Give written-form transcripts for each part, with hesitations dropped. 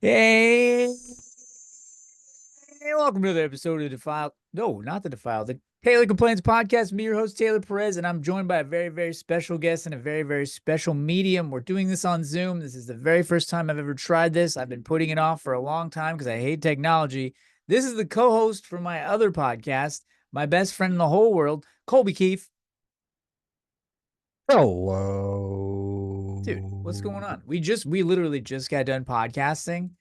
Hey, welcome to another episode of the Defile. No, not the Defile. The Taylor Complaints podcast. Me, your host, Taylor Perez, and I'm joined by a very, very special guest and a very, very special medium. We're doing this on Zoom. This is the very first time I've ever tried this. I've been putting it off for a long time because I hate technology. This is the co-host for my other podcast, my best friend in the whole world, Colby Keefe. Dude, what's going Hello. on? We literally just got done podcasting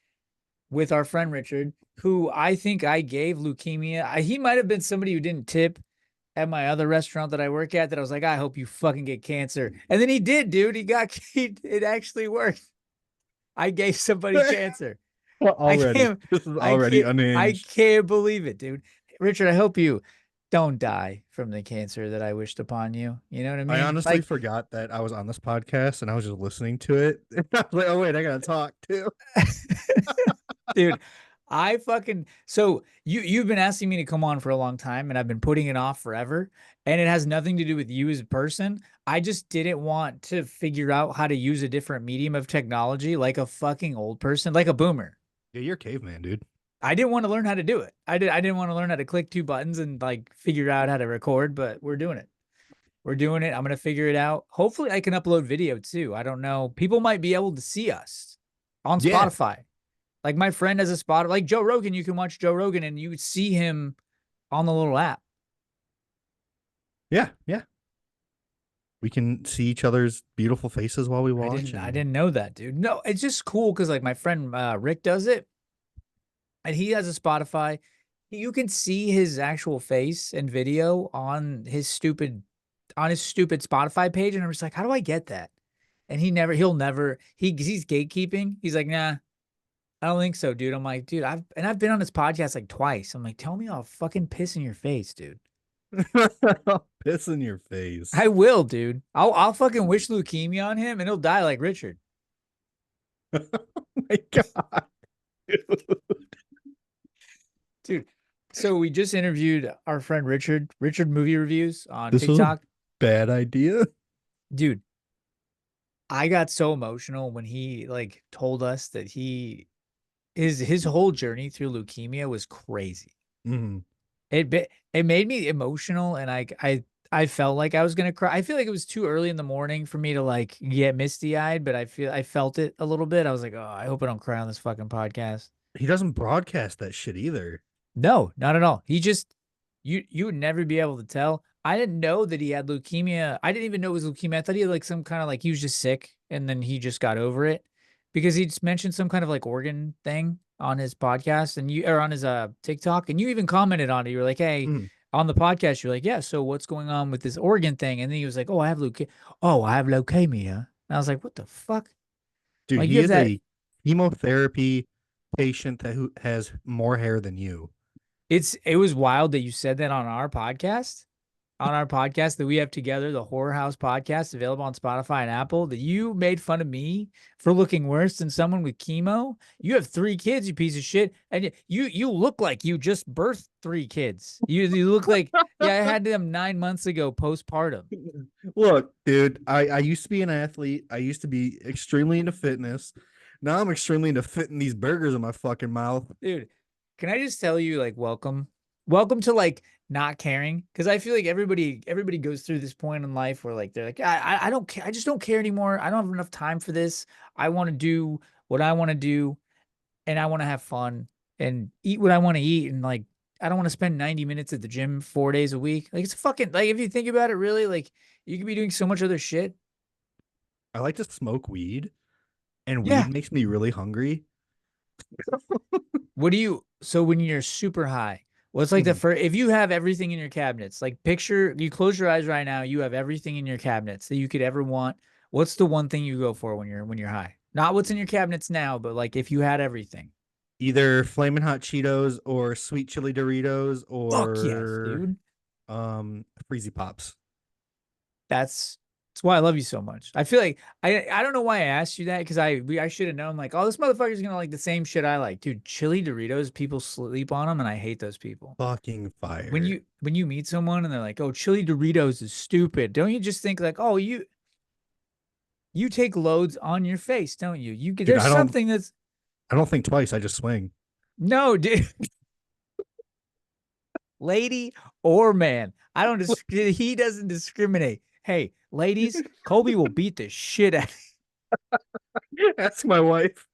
with our friend Richard, who I think I gave leukemia. He might have been somebody who didn't tip at my other restaurant that I work at that I was like, I hope you fucking get cancer. And then he did, dude. It actually worked. I gave somebody cancer. I Already. can't, This is already I unhinged. can't believe it, dude. Richard, I hope you don't die from the cancer that I wished upon you. You know what I I mean? honestly forgot that I was on this podcast and I was just listening to it. I was like, oh wait, I gotta talk too. Dude, I fucking so you've been asking me to come on for a long time and I've been putting it off forever and it has nothing to do with you as a person. I just didn't want to figure out how to use a different medium of technology like a fucking old person, like a boomer. Yeah, you're a caveman, dude. I didn't want to learn how to do it. I didn't want to learn how to click two buttons and like figure out how to record, but we're doing it. We're doing it. I'm gonna figure it out. Hopefully I can upload video too. I don't know. People might be able to see us on Yeah, Spotify. Like my friend has a spot, like Joe Rogan. You can watch Joe Rogan and you would see him on the little app. yeah. We can see each other's beautiful faces while we watch I and didn't know that, dude. No, it's just cool because like my friend Rick does it, and he has a Spotify. You can see his actual face and video on his stupid Spotify page, and I'm just like, how do I get that? And he'll never, he's gatekeeping. He's like, nah, I don't think so, dude. I'm like, dude, I've been on his podcast like twice. I'm like, tell me I'll fucking piss in your face, dude. piss in your face. I will, dude. I'll fucking wish leukemia on him and he'll die like Richard. Oh my God. Dude. So we just interviewed our friend Richard Movie Reviews on This was a TikTok. bad idea. Dude, I got so emotional when he like told us that his whole journey through leukemia was crazy. Mhm. It made me emotional and I felt like I was gonna cry. I feel like it was too early in the morning for me to like get misty eyed, but I felt it a little bit. I was like, oh, I hope I don't cry on this fucking podcast. He doesn't broadcast that shit either. No, not at all. He just you would never be able to tell. I didn't know that he had leukemia. I didn't even know it was leukemia. I thought he had like some kind of like he was just sick and then he just got over it because he just mentioned some kind of like organ thing on his podcast and you or on his TikTok and you even commented on it. You were like, "Hey, Mhm. on the podcast, you're like, yeah, so what's going on with this organ thing?" And then he was like, "Oh, I have leukemia." And I was like, "What the fuck?" Dude, Like you he have is that a chemotherapy patient that who has more hair than you. it was wild that you said that on our podcast that we have together, the Horror House podcast, available on Spotify and Apple, that you made fun of me for looking worse than someone with chemo. You have three kids, you piece of shit, and you look like you just birthed three kids. You look like yeah, I had them 9 months ago postpartum, Look, dude, I used to be an athlete. I used to be extremely into fitness. Now I'm extremely into fitting these burgers in my fucking mouth. dude. Can I just tell you like welcome to like not caring because I feel like everybody goes through this point in life where like they're like I don't care, I just don't care anymore. I don't have enough time for this. I want to do what I want to do and I want to have fun and eat what I want to eat and like I don't want to spend 90 minutes at the gym 4 days a week. Like it's fucking like if you think about it really like you could be doing so much other shit. I like to smoke weed, and weed Yeah. makes me really hungry. What do you so when you're super high? What's like the Mhm. first if you have everything in your cabinets, like picture you close your eyes right now, you have everything in your cabinets that you could ever want. What's the one thing you go for when you're high? Not what's in your cabinets now, but like if you had everything. Either flaming hot Cheetos or sweet chili Doritos Fuck yes, or dude. freezy pops. That's that's why I love you so much. I feel like I don't know why I asked you that because I should have known like oh this motherfucker's gonna like the same shit I like. Dude, chili Doritos, people sleep on them and I hate those people. Fucking fire. When you meet someone and they're like, "Oh, chili Doritos is stupid," don't you just think like, "Oh, you take loads on your face, don't you?" Dude, There's something that's I don't think twice. I just swing. No, dude, lady or man. I don't he doesn't discriminate. Hey, ladies, Colby will beat the shit out Ask my wife.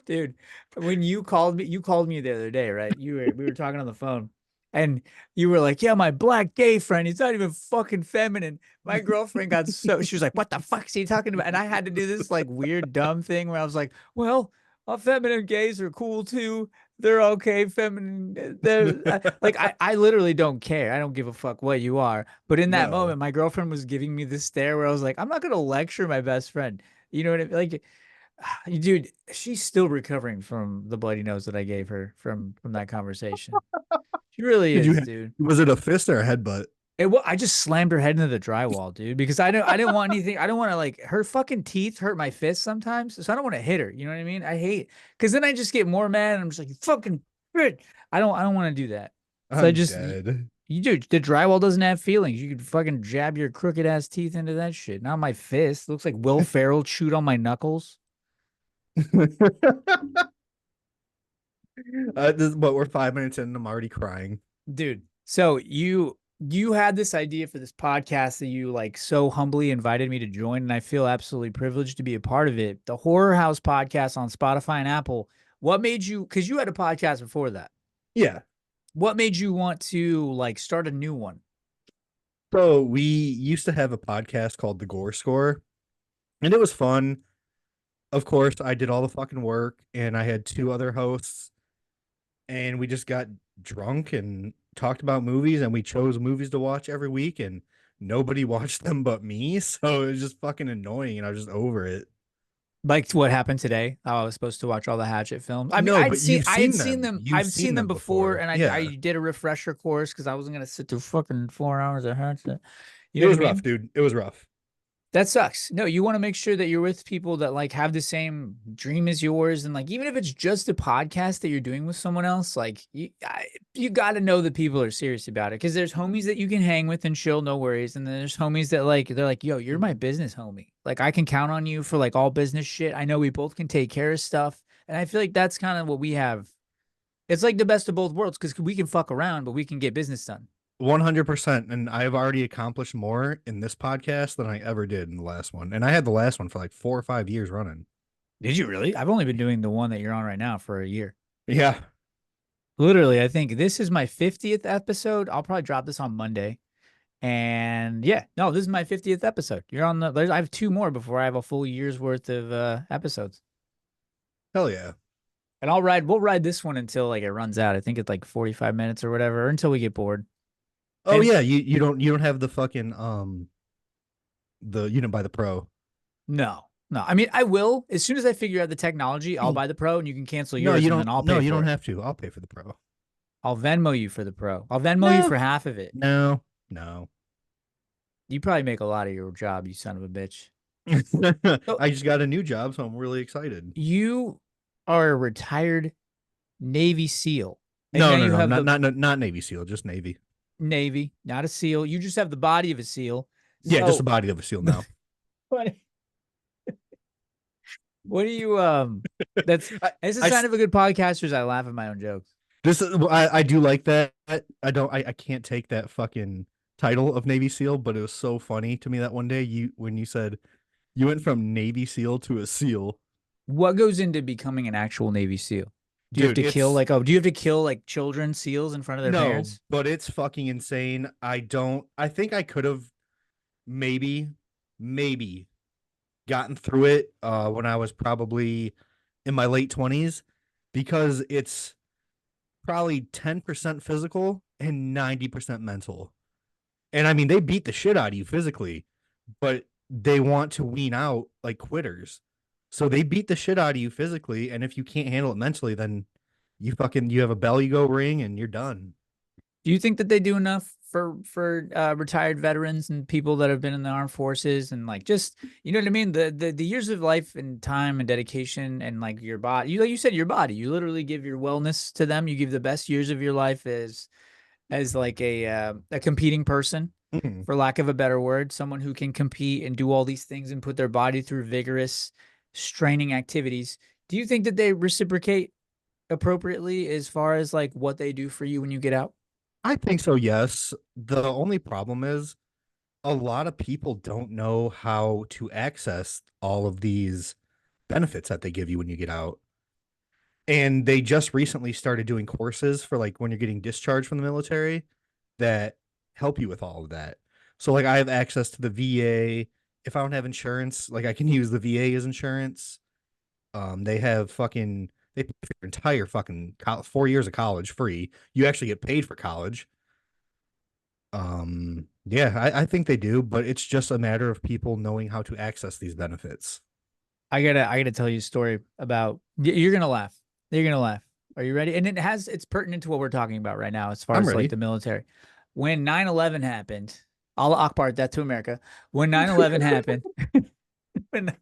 Dude, when you called me the other day, right? We were talking on the phone and you were like, "Yeah, my black gay friend, he's not even fucking feminine." My girlfriend got so she was like, "What the fuck is he talking about?" And I had to do this like weird dumb thing where I was like, "Well, feminine gays are cool too. They're okay, feminine. They're like I literally don't care. I don't give a fuck what you are." But in that No. moment, my girlfriend was giving me this stare where I was like, "I'm not gonna lecture my best friend." You know what I mean? Like dude, she's still recovering from the bloody nose that I gave her from that conversation. She really Did is, you dude. was it a fist or a headbutt? I just slammed her head into the drywall, dude, because I didn't want anything. I don't want to like her fucking teeth hurt my fist sometimes, so I don't want to hit her. You know what I mean? I hate because then I just get more mad and I'm just like, you fucking bitch. I don't want to do that. So I I'm just dead. you do the drywall doesn't have feelings. You could fucking jab your crooked ass teeth into that shit. Not my fist. Looks like Will Ferrell chewed on my knuckles. But we're 5 minutes in and I'm already crying. Dude, so you had this idea for this podcast that you like so humbly invited me to join, and I feel absolutely privileged to be a part of it. The Horror House podcast on Spotify and Apple. What made you, because you had a podcast before that. Yeah. What made you want to like start a new one? So we used to have a podcast called The Gore Score, and it was fun. Of course, I did all the fucking work, and I had two other hosts, and we just got drunk and talked about movies, and we chose movies to watch every week, and nobody watched them but me. So it was just fucking annoying, and I was just over it. Like what happened today? How I was supposed to watch all the Hatchet films. I mean, No, but you've I had seen seen them. them. You've I've seen seen them them before, before. and Yeah. I did a refresher course because I wasn't gonna sit through fucking 4 hours of Hatchet. You It know what I was rough, mean? dude. It was rough. That sucks. No, you want to make sure that you're with people that like have the same dream as yours, and like even if it's just a podcast that you're doing with someone else, like you got to know that people are serious about it. Because there's homies that you can hang with and chill, no worries, and then there's homies that like they're like, "Yo, you're my business homie. Like I can count on you for like all business shit. I know we both can take care of stuff." And I feel like that's kind of what we have. It's like the best of both worlds because we can fuck around, but we can get business done. 100%. And I've already accomplished more in this podcast than I ever did in the last one. And I had the last one for like 4 or 5 years running. Did you really? I've only been doing the one that you're on right now for a year. Yeah. Literally, I think this is my 50th episode. I'll probably drop this on Monday. And yeah, no, this is my 50th episode. You're on I have two more before I have a full year's worth of episodes. Hell yeah. And we'll ride this one until like it runs out. I think it's like 45 minutes or whatever, or until we get bored. Oh And yeah, you don't have the fucking the you didn't buy the pro. no, no. I mean, I will. As soon as I figure out the technology, I'll buy the pro and you can cancel No, yours you and then don't. I'll No, pay you for don't it. have to. I'll pay for the pro. I'll Venmo you for the pro. I'll Venmo you No, for half of it. no, no. You probably make a lot of your job, you son of a bitch. So I just got a new job, so I'm really excited. you are a retired Navy SEAL. And now No, no, you no, have not the not Navy SEAL, just Navy. Navy, not a SEAL. You just have the body of a SEAL. Yeah, just the So body of a SEAL now. what what do you that's I, it's a I sign of a good podcaster is I laugh at my own jokes. this I do like that. I don't I can't take that fucking title of Navy SEAL, but it was so funny to me that one day you when you said you went from Navy SEAL to a SEAL. What goes into becoming an actual Navy SEAL? Do you have Dude, to kill it's like do you have to kill like children SEALs in front of their no, parents? but it's fucking insane. I think I could have maybe maybe gotten through it when I was probably in my late 20s because it's probably 10% physical and 90% mental. And I mean, they beat the shit out of you physically, but they want to wean out like quitters. So they beat the shit out of you physically, and if you can't handle it mentally, then you have a belly go ring and you're done. Do you think that they do enough for retired veterans and people that have been in the armed forces and like just you know what I mean? The years of life and time and dedication and like your body. You like you said your body. You literally give your wellness to them. You give the best years of your life as like a competing person, Mhm. for lack of a better word, someone who can compete and do all these things and put their body through vigorous. straining activities. Do you think that they reciprocate appropriately as far as like what they do for you when you get out? I think so, yes. The only problem is a lot of people don't know how to access all of these benefits that they give you when you get out. And they just recently started doing courses for like when you're getting discharged from the military that help you with all of that. So like I have access to the VA. If I don't have insurance, like I can use the VA as insurance. They have fucking they pay for your entire fucking 4 years of college free. You actually get paid for college. Yeah, I think they do, but it's just a matter of people knowing how to access these benefits. I gotta tell you a story about you're gonna laugh. You're gonna laugh. Are you ready? And it's pertinent to what we're talking about right now as far I'm as like ready. the military. When 9/11 happened, Allah Akbar, death to America. When 9/11 happened, when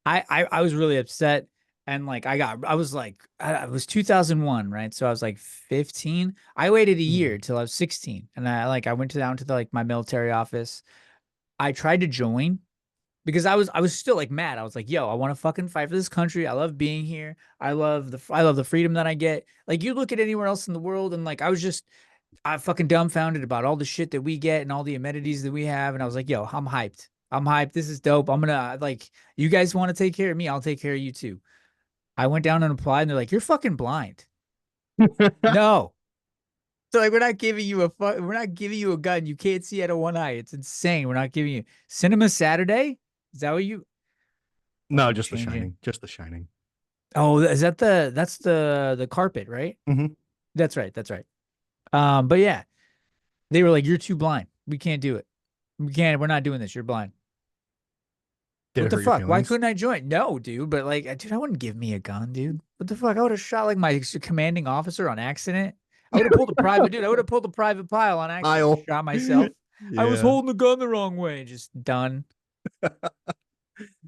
I was really upset and like I was like I was 2001, right? So I was like 15. I waited a year Mhm. till I was 16 and I went down to the like my military office. I tried to join because I was still like mad. I was like, "Yo, I want to fucking fight for this country. I love being here. I love the freedom that I get." Like you look at anywhere else in the world and like I fucking dumbfounded about all the shit that we get and all the amenities that we have and I was like, "Yo, I'm hyped. I'm hyped. This is dope. I'm gonna like you guys want to take care of me. I'll take care of you too." I went down and applied and they're like, "You're fucking blind." No. So like we're not giving you a gun. You can't see out of one eye. It's insane. We're not giving you Cinema Saturday? Is that what you No, fucking just The changing? Shining. Just The Shining. Oh, is that that's the carpet, right? Hmm. That's right. That's right. But yeah, they were like, "You're too blind. We can't do it. We can't. We're not doing this. You're blind." Did What it the hurt your fuck? Why feelings? couldn't I join? No, dude. But like, dude, I wouldn't give me a gun, dude. What the fuck? I would have shot like my commanding officer on accident. I would have pulled a private dude. I would have pulled a private pile on accident. Kyle. Shot myself. I was Yeah. holding the gun the wrong way. Just done.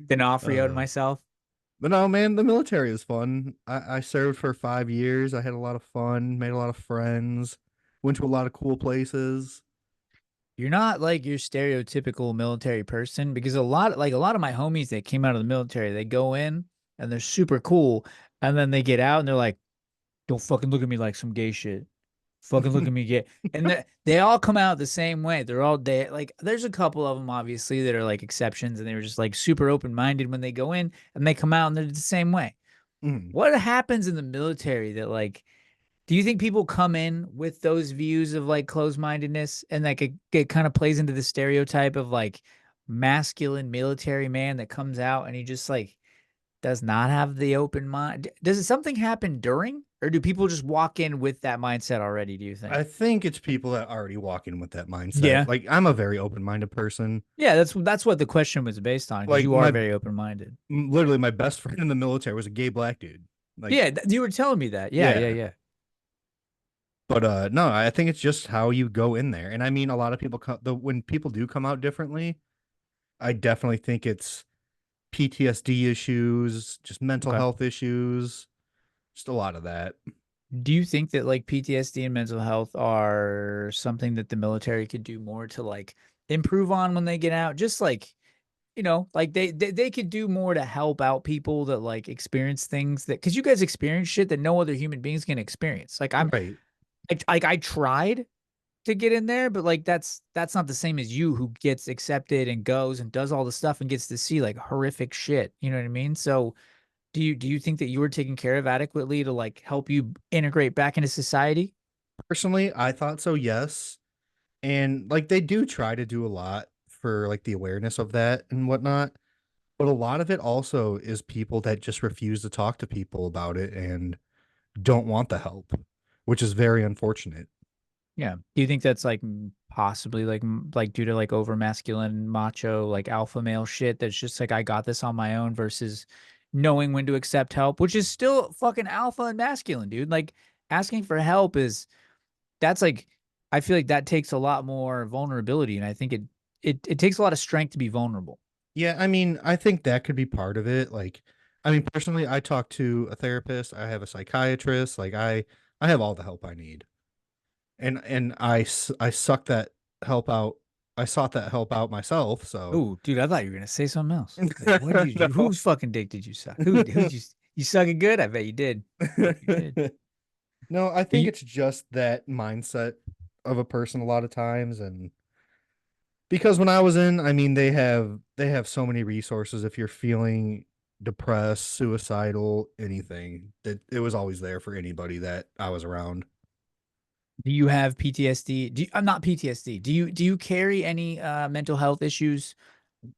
D'Onofrio'd Uh, myself. but no, man, the military is fun. I served for 5 years. I had a lot of fun, made a lot of friends, went to a lot of cool places. You're not like your stereotypical military person because a lot of my homies that came out of the military, they go in and they're super cool and then they get out and they're like, "Don't fucking look at me like some gay shit. Fucking look at me gay." And they all come out the same way. They're all they like there's a couple of them obviously that are like exceptions and they were just like super open-minded when they go in and they come out and they're the same way. Mhm. What happens in the military that like do you think people come in with those views of like closed-mindedness and like it kind of plays into the stereotype of like masculine military man that comes out and he just like does not have the open mind? Does it something happen during, or do people just walk in with that mindset already, do you I think? think it's people that already walk in with that mindset. Yeah. Like I'm a very open-minded person. Yeah, that's what the question was based on because Like you are very open-minded. literally my best friend in the military was a gay black dude. Like Yeah, you were telling me that. Yeah, yeah, yeah. yeah. But no, I think it's just how you go in there. And I mean a lot of people when people do come out differently, I definitely think it's PTSD issues, just mental Okay. health issues, just a lot of that. Do you think that like PTSD and mental health are something that the military could do more to like improve on when they get out? Just like, like they could do more to help out people that like experience things that because you guys experience shit that no other human beings can experience. Right. I tried to get in there, but like that's not the same as you who gets accepted and goes and does all the stuff and gets to see like horrific shit. You know what I mean? So do you think that you were taken care of adequately to like help you integrate back into society? Personally, I thought so, yes. And like they do try to do a lot for like the awareness of that and whatnot. But a lot of it also is people that just refuse to talk to people about it and don't want the help, which is very unfortunate. Yeah. Do you think that's like possibly like like due to like over masculine macho like alpha male shit that's just like I got this on my own versus knowing when to accept help, which is still fucking alpha and masculine, dude. Like asking for help is that's like I feel like that takes a lot more vulnerability and I think it takes a lot of strength to be vulnerable. Yeah, I mean, I think that could be part of it. Like, I mean, personally, I talk to a therapist, I have a psychiatrist, like I have all the help I need. And I suck that help out I sought that help out myself. So Oh, dude, I thought you were gonna say something else. Like, what did you? no. Whose fucking dick did you suck? Who you suck it good? I bet you did. Bet you did. No, I think You, it's just that mindset of a person a lot of times. And because when I was in, I mean, they have so many resources if you're feeling depressed, suicidal, anything. That it was always there for anybody that I was around. do you have PTSD? I'm not PTSD. Do you carry any mental health issues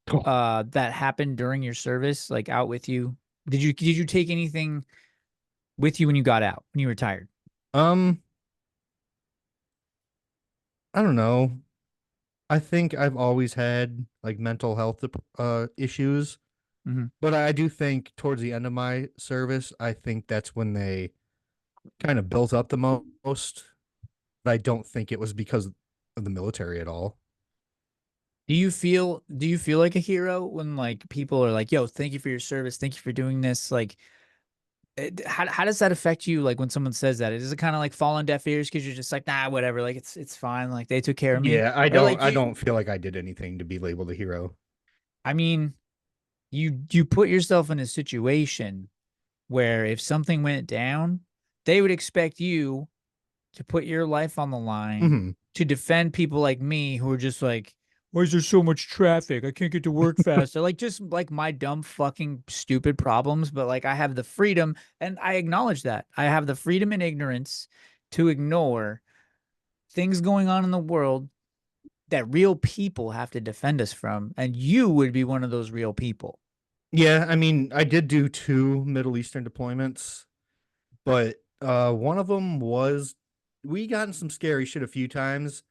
that happened during your service, like out with you? Did you take anything with you when you got out, when you retired? Um, I don't know. I think I've always had like mental health issues, Hmm. but I do think towards the end of my service, I think that's when they kind of built up the most. But I don't think it was because of the military at all. Do you feel like a hero when like people are like, "Yo, thank you for your service. Thank you for doing this." Like how does that affect you like when someone says that? Does it kind of like fall on deaf ears because you're just like, "Nah, whatever. Like it's fine. Like they took care of me." Yeah, I Or don't like I you don't feel like I did anything to be labeled a hero. I mean, you put yourself in a situation where if something went down, they would expect you to put your life on the line Hmm. to defend people like me who are just like, why is there so much traffic? I can't get to work faster. Like just like my dumb fucking stupid problems, but like I have the freedom and I acknowledge that. I have the freedom and ignorance to ignore things going on in the world that real people have to defend us from. And you would be one of those real people. Yeah, I mean, I did do two Middle Eastern deployments, but one of them was we got in some scary shit a few times,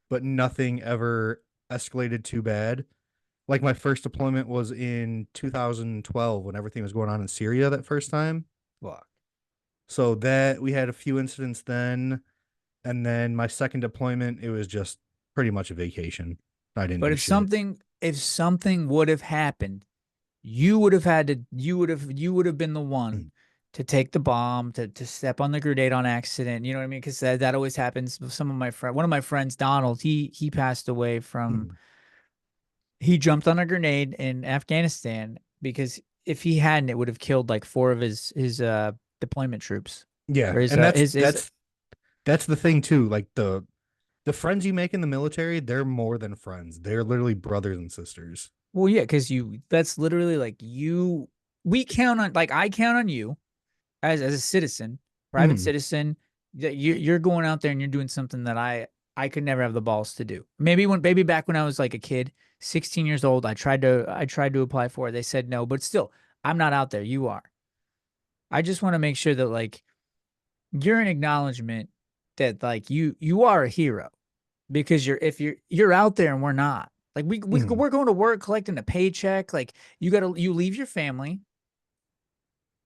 but nothing ever escalated too bad. Like my first deployment was in 2012 when everything was going on in Syria that first time. Fuck. So that we had a few incidents then, and then my second deployment it was just pretty much a vacation. I didn't But do shit. if something would have happened, you would have been the one to take the bomb, to step on the grenade on accident. You know what I mean? Because that always happens with some of my friends. One of my friends, Donald, he passed away from he jumped on a grenade in Afghanistan because if he hadn't, it would have killed like four of his deployment troops. Yeah, Or his and that's his that's that's the thing too. Like the friends you make in the military, they're more than friends. They're literally brothers and sisters. well, yeah, because that's literally like we count on like I count on you as a citizen, private Mhm. citizen, that you're going out there and you're doing something that I could never have the balls to do. Maybe back when I was like a kid, 16 years old, I tried to apply for it. They said no, but still, I'm not out there. You are. I just want to make sure that like you're an acknowledgement that like you are a hero because you're out there and we're not. Like Mhm. we're going to work collecting a paycheck. Like you leave your family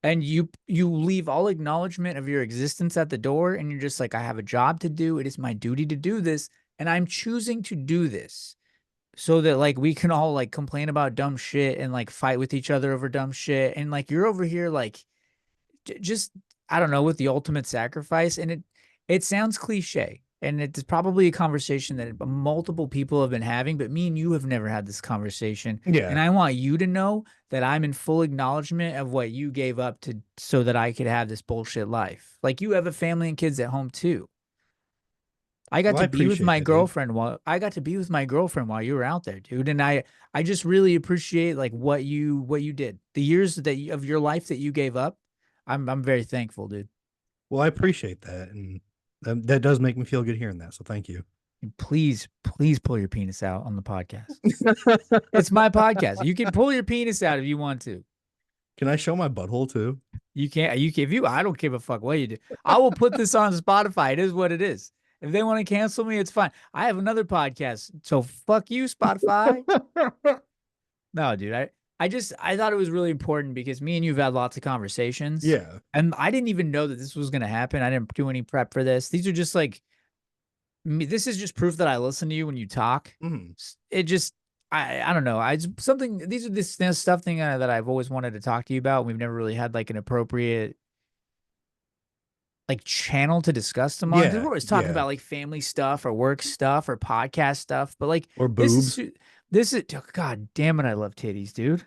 and you leave all acknowledgement of your existence at the door and you're just like, I have a job to do, it is my duty to do this, and I'm choosing to do this so that like we can all like complain about dumb shit and like fight with each other over dumb shit, and like you're over here like just I don't know, with the ultimate sacrifice. And it sounds cliche and it's probably a conversation that multiple people have been having, but me and you have never had this conversation. Yeah. And I want you to know that I'm in full acknowledgement of what you gave up to so that I could have this bullshit life. Like you have a family and kids at home too. I got Well, I to be with appreciate my that, dude. girlfriend while you were out there, dude. And I just really appreciate like what you did. The years of your life that you gave up. I'm very thankful, dude. Well, I appreciate that, and that does make me feel good hearing that. So thank you. And please pull your penis out on the podcast. It's my podcast. You can pull your penis out if you want to. Can I show my butthole too? You can't. You can, if you. I don't give a fuck what you do. I will put this on Spotify. It is what it is. If they want to cancel me, it's fine. I have another podcast, so fuck you, Spotify. No, dude. I thought it was really important because me and you've had lots of conversations, Yeah. and I didn't even know that this was gonna happen. I didn't do any prep for this. These are just like me. This is just proof that I listen to you when you talk. Mhm. It just I don't know. I something these are this stuff thing that I've always wanted to talk to you about. We've never really had like an appropriate like channel to discuss them on because we're Yeah, always talking yeah. about like family stuff or work stuff or podcast stuff. But like Or this boobs. is this is oh, God damn it, I love titties, dude.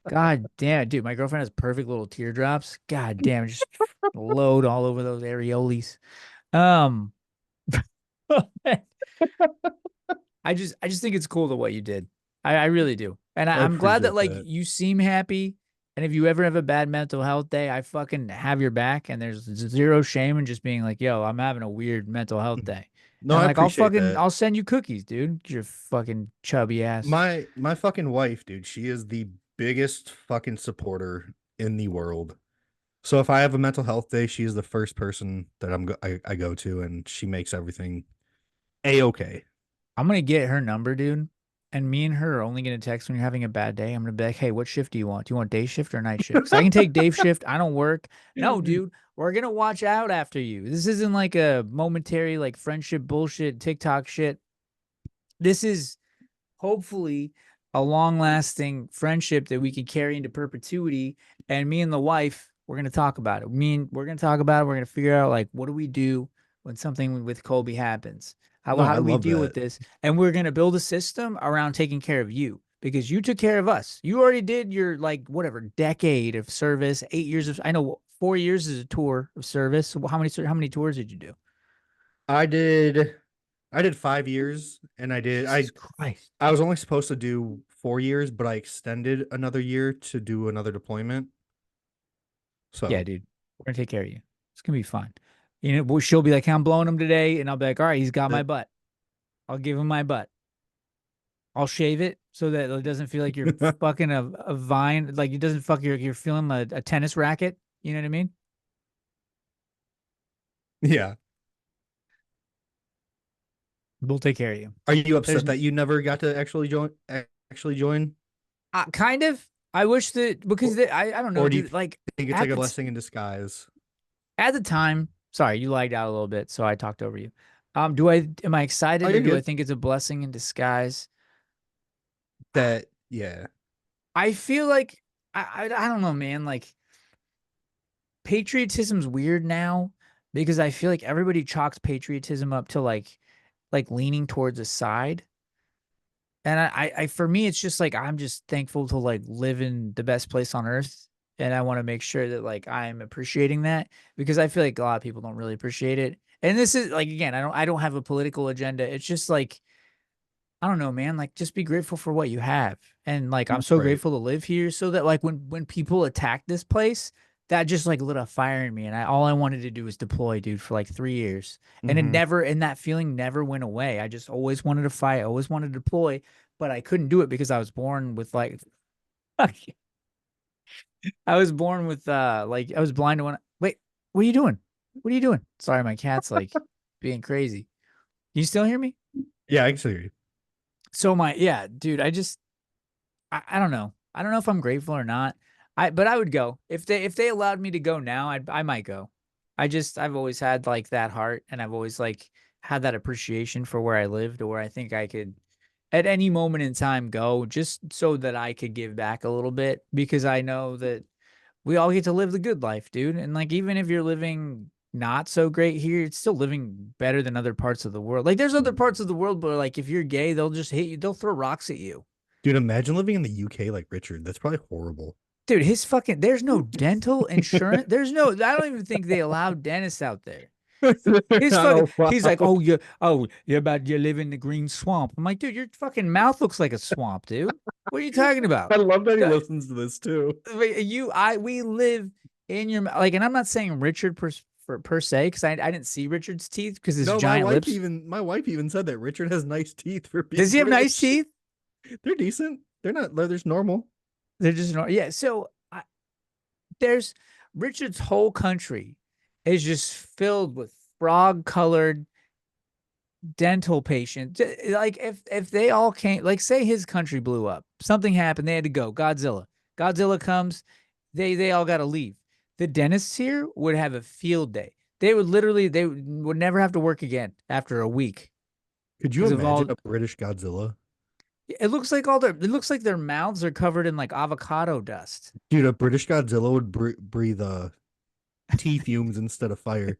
God damn it, dude. My girlfriend has perfect little teardrops. God damn it, just load all over those areoles. Um, I just think it's cool the way you did. I really do. And I I'm glad that appreciate like that. you seem happy. And if you ever have a bad mental health day, I fucking have your back. And there's zero shame in just being like, yo, I'm having a weird mental health day. No, And I like I'll appreciate fucking that. I'll send you cookies, dude. Your fucking chubby ass. My fucking wife, dude, she is the biggest fucking supporter in the world. So if I have a mental health day, she is the first person that I go to, and she makes everything a okay. I'm gonna get her number, dude. And me and her are only gonna text when you're having a bad day. I'm gonna be like, hey, what shift do you want? Do you want day shift or night shift? Because I can take day shift. I don't work. No, dude, we're gonna watch out after you. This isn't like a momentary like friendship bullshit, TikTok shit. This is hopefully a long lasting friendship that we can carry into perpetuity. And me and the wife, we're gonna talk about it. We're gonna talk about it. We're gonna figure out like what do we do when something with Colby happens? No, How I do we love deal with that. this? And we're gonna build a system around taking care of you because you took care of us. You already did your like whatever decade of service, 8 years of I know 4 years is a tour of service. So how many tours did you do? I did I did 5 years, and Jesus Christ. I was only supposed to do 4 years, but I extended another year to do another deployment. Yeah, So dude, we're gonna take care of you. It's gonna be fine. She'll be like, "Hey, I'm blowing him today," and I'll be like, "All right, he's got my that butt. I'll give him my butt. I'll shave it so that it doesn't feel like you're fucking a vine. Like it doesn't fuck you're feeling a tennis racket. You know what I mean? yeah. We'll take care of you. Are you There's upset that you never got to actually join? kind of. I wish that because Or, I don't know, or do you dude. Like think it's like at a the blessing in disguise at the time, sorry, you lagged out a little bit, so I talked over you. Am I oh, excited or you're do I good. think it's a blessing in disguise? That yeah. I feel like I don't know, man. Like patriotism's weird now because I feel like everybody chalks patriotism up to like leaning towards a side. And for me, it's just like I'm just thankful to like live in the best place on earth. And I want to make sure that like I'm appreciating that because I feel like a lot of people don't really appreciate it. And this is like again, I don't have a political agenda. It's just like I don't know, man. Like, just be grateful for what you have. And like, I'm so Right. grateful to live here. So that like, when people attack this place, that just like lit a fire in me. And all I wanted to do was deploy, dude, for like 3 years. And Mm-hmm. and that feeling never went away. I just always wanted to fight, always wanted to deploy, but I couldn't do it because I was born with like, I was born with like I was blind to one. Wait, what are you doing? What are you doing? Sorry, my cat's like being crazy. Can you still hear me? Yeah, I can see you. So yeah, dude, I don't know. I don't know if I'm grateful or not. But I would go. If they allowed me to go now, I might go. I've always had like that heart and I've always like had that appreciation for where I lived or where I think I could at any moment in time go just so that I could give back a little bit because I know that we all get to live the good life, dude. And like even if you're living not so great here, it's still living better than other parts of the world. Like there's other parts of the world, but like if you're gay, they'll just hit you, they'll throw rocks at you. Dude, imagine living in the UK like Richard. That's probably horrible. Dude, his fucking there's no dental insurance. I don't even think they allow dentists out there. His fucking Oh wow. he's like, you're about you live in the green swamp. I'm like, dude, your fucking mouth looks like a swamp, dude. What are you talking about? I love that he Uh, listens to this too. we live in your like, and I'm not saying Richard per se, because I didn't see Richard's teeth because his No, giant lips. my wife even said that Richard has nice teeth for being Does he have nice British. teeth? They're decent. They're not leather's normal. They're just yeah. So there's Richard's whole country is just filled with frog colored dental patients. Like if they all came, like say his country blew up, something happened, they had to go. Godzilla comes, they all got to leave. The dentists here would have a field day. They would never have to work again after a week Could you because of imagine all. a British Godzilla? It looks like their mouths are covered in like avocado dust. Dude, a British Godzilla would breathe tea fumes instead of fire.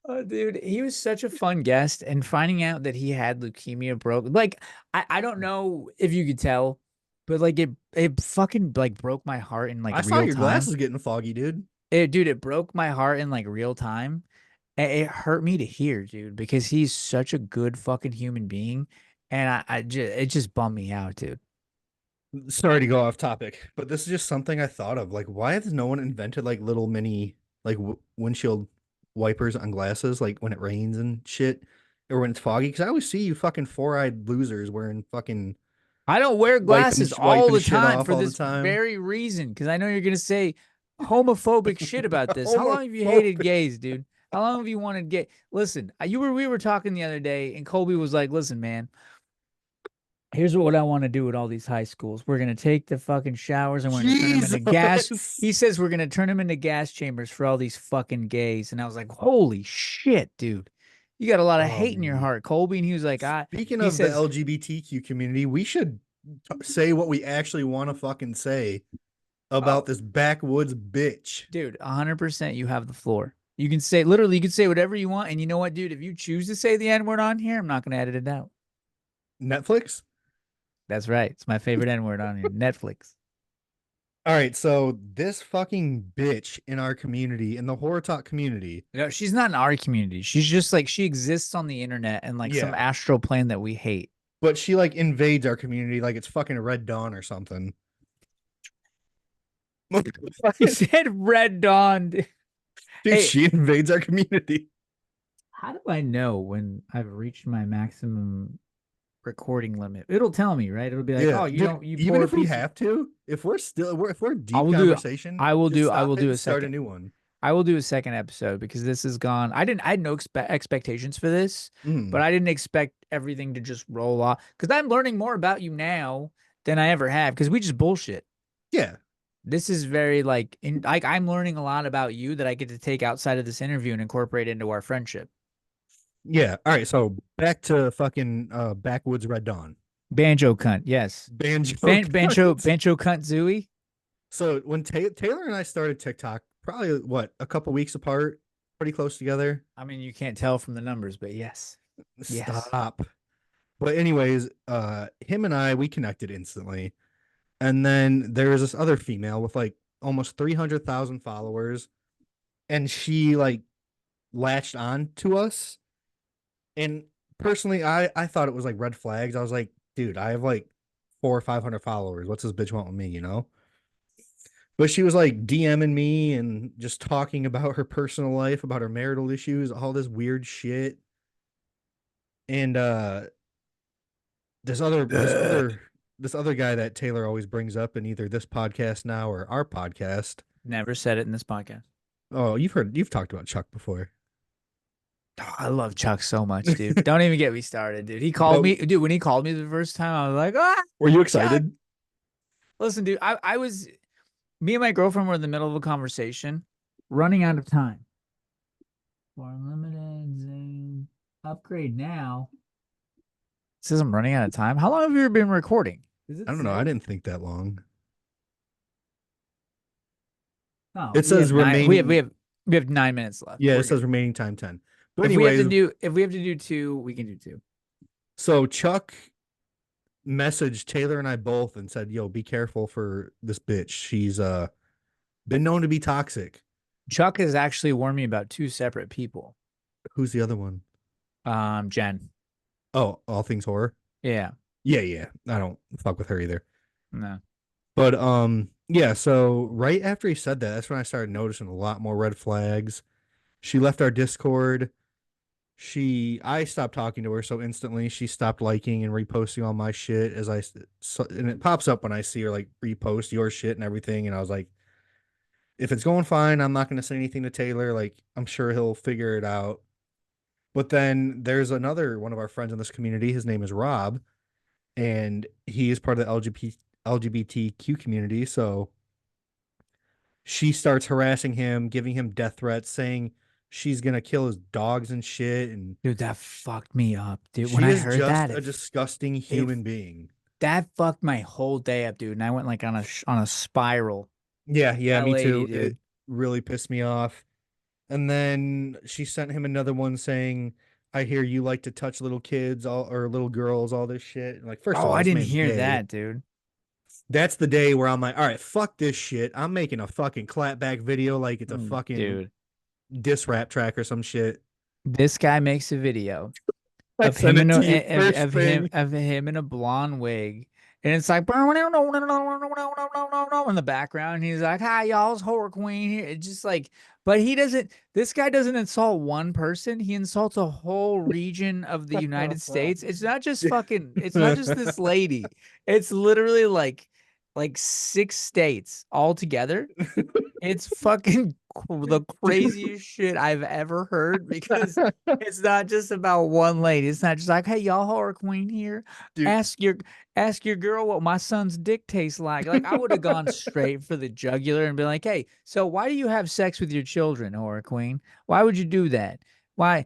Oh, dude, he was such a fun guest, and finding out that he had leukemia broke like I don't know if you could tell, but like it fucking like broke my heart in like I saw real your time. glasses getting foggy, dude. Dude, it broke my heart in like real time. It hurt me to hear, dude, because he's such a good fucking human being, and I just it just bummed me out, dude. Sorry to go off topic, but this is just something I thought of. Like, why has no one invented like little mini like windshield wipers on glasses, like when it rains and shit, or when it's foggy? Because I always see you fucking four-eyed losers wearing fucking I don't wear glasses all wiping the shit time off for all the this time. very reason, because I know you're gonna say homophobic shit about this. How long have you hated Homophobic. gays, dude? How long have you wanted gay? Listen, we were talking the other day, and Colby was like, "Listen, man, here's what I want to do at all these high schools. We're gonna take the fucking showers and we're gonna turn them into gas." Jesus. He says we're gonna turn them into gas chambers for all these fucking gays, and I was like, "Holy shit, dude, you got a lot of hate in your Um, heart, Colby." And he was like, "I." Speaking He of the says, LGBTQ community, we should say what we actually want to fucking say about "Oh, this backwoods bitch. dude, 100%, you have the floor. You can say literally, you can say whatever you want, and you know what, dude? If you choose to say the N word on here, I'm not gonna edit it out. Netflix? That's right. It's my favorite N word on here. Netflix. All right, so this fucking bitch in our community, in the horror talk community, No, she's not in our community. She's just like she exists on the internet and like some yeah, astral plane that we hate. but she like invades our community like it's fucking Red Dawn or something. He said Red Dawn. Dude, Hey, she invades our community. how do I know when I've reached my maximum recording limit? It'll tell me, right? It'll be like, Yeah, oh, you dude, don't, you even poor if we piece of. have to, if we're I deep will do. conversation, just I will stop it do and a start a second. new one. I will do a second episode because this is gone. I had no expectations for this, but Mm, I didn't expect everything to just roll off because I'm learning more about you now than I ever have because we just bullshit. yeah, This is very like I'm learning a lot about you that I get to take outside of this interview and incorporate into our friendship. yeah. All right, so back to fucking backwoods Red Dawn. Banjo cunt, yes. Banjo cunt. Banjo cunt Zooey. So when Taylor and I started TikTok, probably what, a couple weeks apart, pretty close together. I mean, you can't tell from the numbers, but yes. Yes. Stop. But anyways, him and I, we connected instantly. And then there was this other female with like almost 300,000 followers, and she like latched on to us. And personally, I thought it was like red flags. I was like, dude, I have like 400 or 500 followers. What's this bitch want with me, you know? But she was like DMing me and just talking about her personal life, about her marital issues, all this weird shit. And this other this Ugh. other this other guy that Taylor always brings up in either this podcast now or our podcast. Never said it in this podcast. Oh, you've talked about Chuck before. Oh, I love Chuck so much, dude. Don't even get me started, dude. He called But me, dude, when he called me the first time, I was like, ah, were you Chuck. excited? Listen, dude, I was me and my girlfriend were in the middle of a conversation, running out of time. For unlimited Zane upgrade now. It says I'm running out of time. How long have you been recording? Does I it don't know. I say? didn't think that long. No, It says remaining. we have 9 minutes left. Yeah, it We're says good. remaining time 10. But anyways, If we have to do two, we can do two. so Chuck messaged Taylor and I both and said, "Yo, be careful for this bitch. She's been known to be toxic." Chuck has actually warned me about two separate people. Who's the other one? Jen. Oh, all things horror. Yeah. Yeah, yeah. I don't fuck with her either. No. But yeah, so right after he said that, that's when I started noticing a lot more red flags. She left our Discord. I stopped talking to her so instantly. She stopped liking and reposting all my shit and it pops up when I see her like repost your shit and everything. And I was like, if it's going fine, I'm not going to say anything to Taylor. Like, I'm sure he'll figure it out. But then there's another one of our friends in this community. His name is Rob, and he is part of the LGBTQ community. So she starts harassing him, giving him death threats, saying she's gonna kill his dogs and shit. And Dude, that fucked me up, dude. When she I is heard just that, a disgusting it human being. that fucked my whole day up, dude. And I went like on a spiral. Yeah, yeah, That me lady, too. dude. really pissed me off. And then she sent him another one saying, "I hear you like to touch little kids, all or little girls, all this shit." And like, first of Oh, all, I this didn't man's hear gay. that, dude. That's the day where I'm like, all right, fuck this shit. I'm making a fucking clapback video like it's a fucking Dude, diss rap track or some shit. this guy makes a video I of sent him it in a to you first thing. of him in a blonde wig, and it's like in the background. He's like, "Hi, y'all's horror queen here." It's just like, but he doesn't. This guy doesn't insult one person. He insults a whole region of the United States. It's not just fucking. It's not just this lady. It's literally like 6 states all together. It's fucking the craziest shit I've ever heard because it's not just about one lady. It's not just like, hey, y'all horror queen here. Dude, Ask your ask your girl what my son's dick tastes like. Like I would have gone straight for the jugular and been like, hey, so why do you have sex with your children, horror queen? Why would you do that? Why?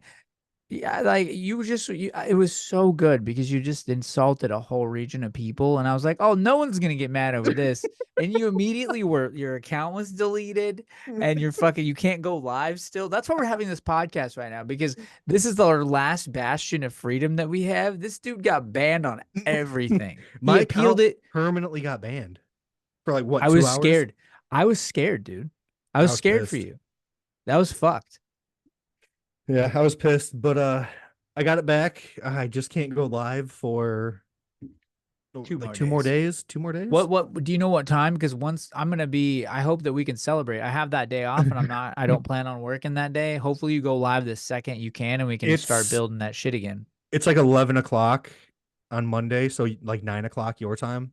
Yeah, like it was so good because you just insulted a whole region of people, and I was like, oh, no one's gonna get mad over this. And you immediately were your account was deleted, and you can't go live still. That's why we're having this podcast right now because this is our last bastion of freedom that we have. This dude got banned on everything. He my appealed account it. permanently got banned for like what, I 2 hours? was scared, dude. I I was was scared for pissed. you. That was fucked. Yeah, I was pissed, but I got it back. I just can't go live for Two like more 2 more days. days. 2 more days? What do you know what time? Because once I'm gonna be, I hope that we can celebrate. I have that day off and I don't plan on working that day. Hopefully you go live the second you can and we can just start It's building that shit again. it's like 11 o'clock on Monday, so like 9 o'clock your time.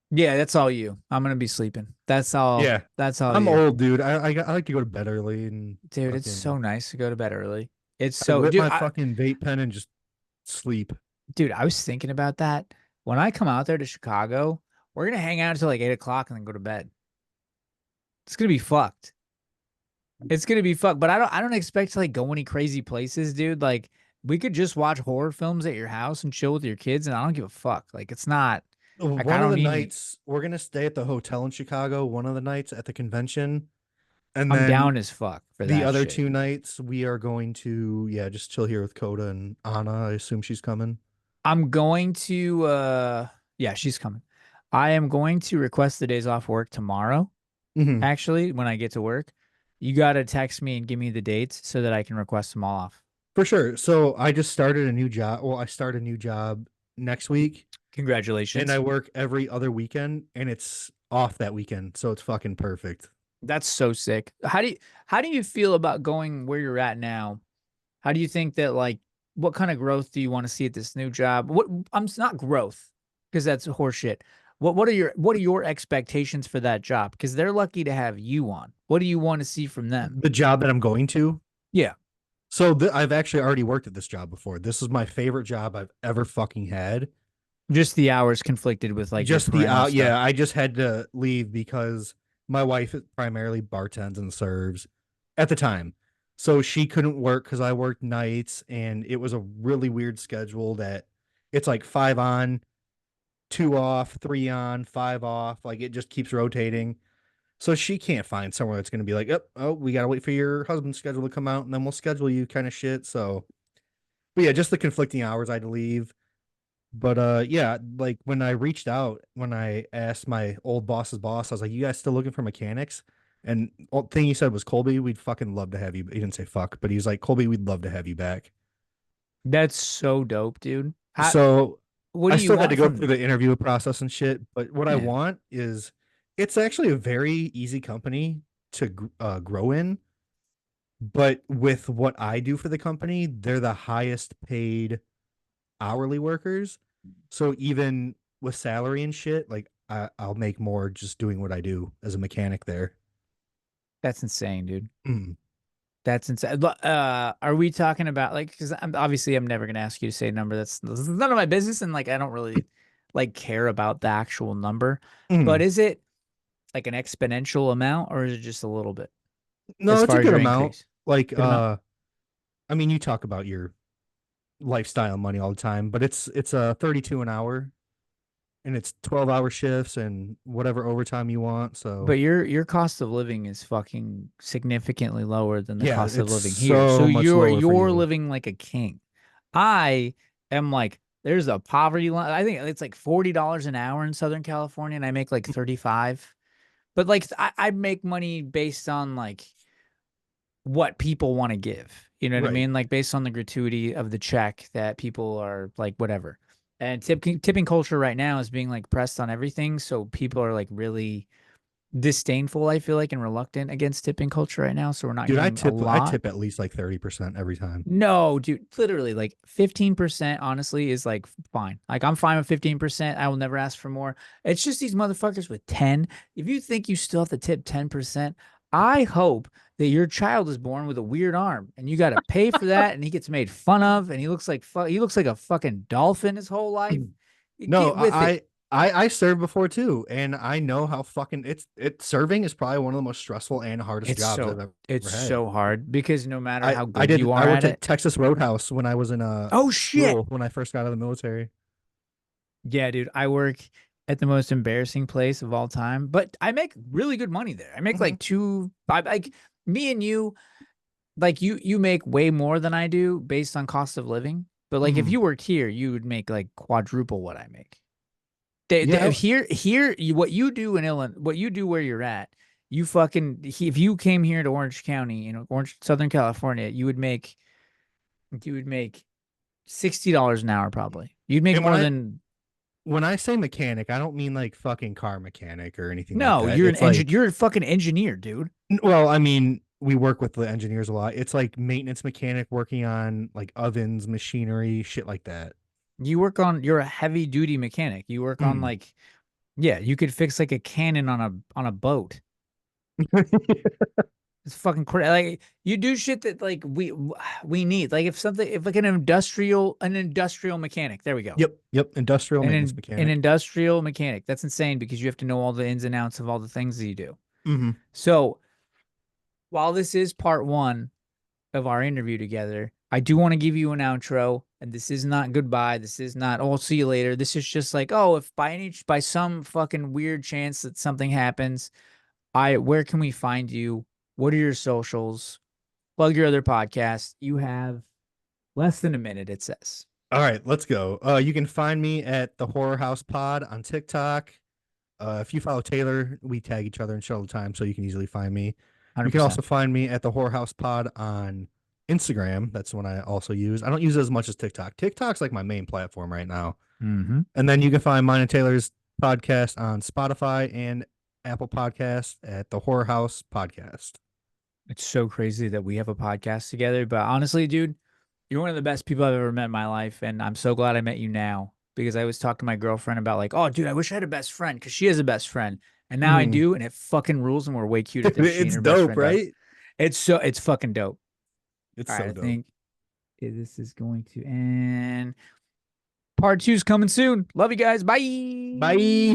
Yeah, that's all you. I'm gonna be sleeping. Yeah, That's all I'm you. old, dude. I like to go to bed early and Dude, it's so fucking. nice to go to bed early. It's I so, rip my fucking vape pen and just sleep. dude, I was thinking about that. When I come out there to Chicago, we're gonna hang out until like 8 o'clock and then go to bed. It's gonna be fucked. It's gonna be fucked, but I don't expect to like go any crazy places, dude. Like we could just watch horror films at your house and chill with your kids, and I don't give a fuck. Like it's not like I One of don't the need you. nights we're gonna stay at the hotel in Chicago. One of the nights at the convention, and I'm then down as fuck for the that other shit. 2 nights we are going to, yeah, just chill here with Coda and Anna. I assume she's coming. I'm going to yeah, she's coming. I am going to request the days off work tomorrow, Hmm. actually, when I get to work. You gotta text me and give me the dates so that I can request them all off. For sure. So I just started a new job. Well, I start a new job next week, and I Congratulations. work every other weekend, and it's off that weekend, so it's fucking perfect. That's so sick. How do you feel about going where you're at now? How do you think that like what kind of growth do you want to see at this new job? What not growth because that's horseshit. What are your expectations for that job? Because they're lucky to have you on. What do you want to see from them? The job that I'm going to. Yeah, So I've actually already worked at this job before. This is my favorite job I've ever fucking had. just the hours conflicted with like your Just the parental yeah, stuff. I just had to leave because my wife primarily bartends and serves at the time. So she couldn't work because I worked nights, and it was a really weird schedule that it's like 5 on, 2 off, 3 on, 5 off. Like it just keeps rotating. So she can't find somewhere that's going to be like, oh, we got to wait for your husband's schedule to come out and then we'll schedule you kind of shit. So, but yeah, just the conflicting hours I had to leave. But yeah, like when I reached out, when I asked my old boss's boss, I was like, "You guys still looking for mechanics?" And the thing he said was, "Colby, we'd fucking love to have you." He didn't say fuck, but he was like, "Colby, we'd love to have you back." That's so dope, dude. So What I do you still had to want go from through the interview process and shit. But what I yeah, want is, it's actually a very easy company to grow in. But with what I do for the company, they're the highest paid hourly workers. So even with salary and shit, like I'll make more just doing what I do as a mechanic there. that's insane, dude. Mm. That's insane. Are we talking about like because I'm never gonna ask you to say a number. This is none of my business, and like I don't really like care about the actual number. But Mm. is it like an exponential amount, or is it just a little bit No, as it's a far as good your amount. increase? Like Good amount. I mean, you talk about your lifestyle money all the time, but it's 32 an hour, and it's 12-hour shifts and whatever overtime you want. So But your cost of living is fucking significantly lower than the yeah, cost of it's living here. So so much lower for you're you. living like a king. I am like there's a poverty line. I think it's like $40 an hour in Southern California, and I make like 35. But like I make money based on like what people want to give. You know what I Right. mean? Like based on the gratuity of the check that people are like whatever. And tipping culture right now is being like pressed on everything, so people are like really disdainful, I feel like, and reluctant against tipping culture right now. So we're not Dude, getting a I lot. tip at least like 30% every time. No, dude, literally like 15% honestly is like fine. Like I'm fine with 15%. I will never ask for more. It's just these motherfuckers with 10. If you think you still have to tip 10%, I hope that your child is born with a weird arm and you got to pay for that and he gets made fun of and he looks like a fucking dolphin his whole life. You No, get with it. I served before too, and I know how fucking serving is probably one of the most stressful and hardest It's jobs I've so it's ever had. so hard because no matter how I good did you I are worked at at it. Texas Roadhouse when I was in Oh shit. school when I first got out of the military. Yeah, dude, I work at the most embarrassing place of all time, but I make really good money there. I make Mhm. like like me and you, like you make way more than I do based on cost of living. But like if Mhm. you worked here, you would make like quadruple what I make. Yeah, What you do in Illinois, what you do where you're at, you fucking if you came here to Orange County, Orange, Southern California, you would make $60 an hour probably. You'd make and more than when I say mechanic, I don't mean like fucking car mechanic or anything like no, that. It's like, you're a fucking engineer, dude. well, I mean, we work with the engineers a lot. It's like maintenance mechanic working on like ovens, machinery, shit like that. You're a heavy duty mechanic. You work on Mm. like, yeah, you could fix like a cannon on a boat. It's fucking crazy. Like you do shit that like we need. Like if like an industrial mechanic. There we go. Yep, yep. Industrial maintenance An mechanic. industrial mechanic. That's insane because you have to know all the ins and outs of all the things that you do. Hmm. So while this is part one of our interview together, I do want to give you an outro, and this is not goodbye. This is not, oh, I'll see you later. This is just like, oh, if by some fucking weird chance that something happens, where can we find you? What are your socials? Plug your other podcast. You have less than a minute, it says. All right, let's go. You can find me at the Horror House Pod on TikTok. If you follow Taylor, we tag each other and shit all the time, so you can easily find me. You can 100%. also find me at the Horror House Pod on Instagram. That's one I also use. I don't use it as much as TikTok. TikTok's like my main platform right now. Mm-hmm. And then you can find mine and Taylor's podcast on Spotify and Apple Podcasts at the Horror House Podcast. It's so crazy that we have a podcast together. But honestly, dude, you're one of the best people I've ever met in my life. And I'm so glad I met you now because I always talk to my girlfriend about, like, oh, dude, I wish I had a best friend because she has a best friend. And now I Mm. do. And it fucking rules. And we're way cuter than she and It's her best dope, friend are. right? It's fucking dope. It's All right. so I dope. think this is going to end. Part two's coming soon. Love you guys. Bye. Bye.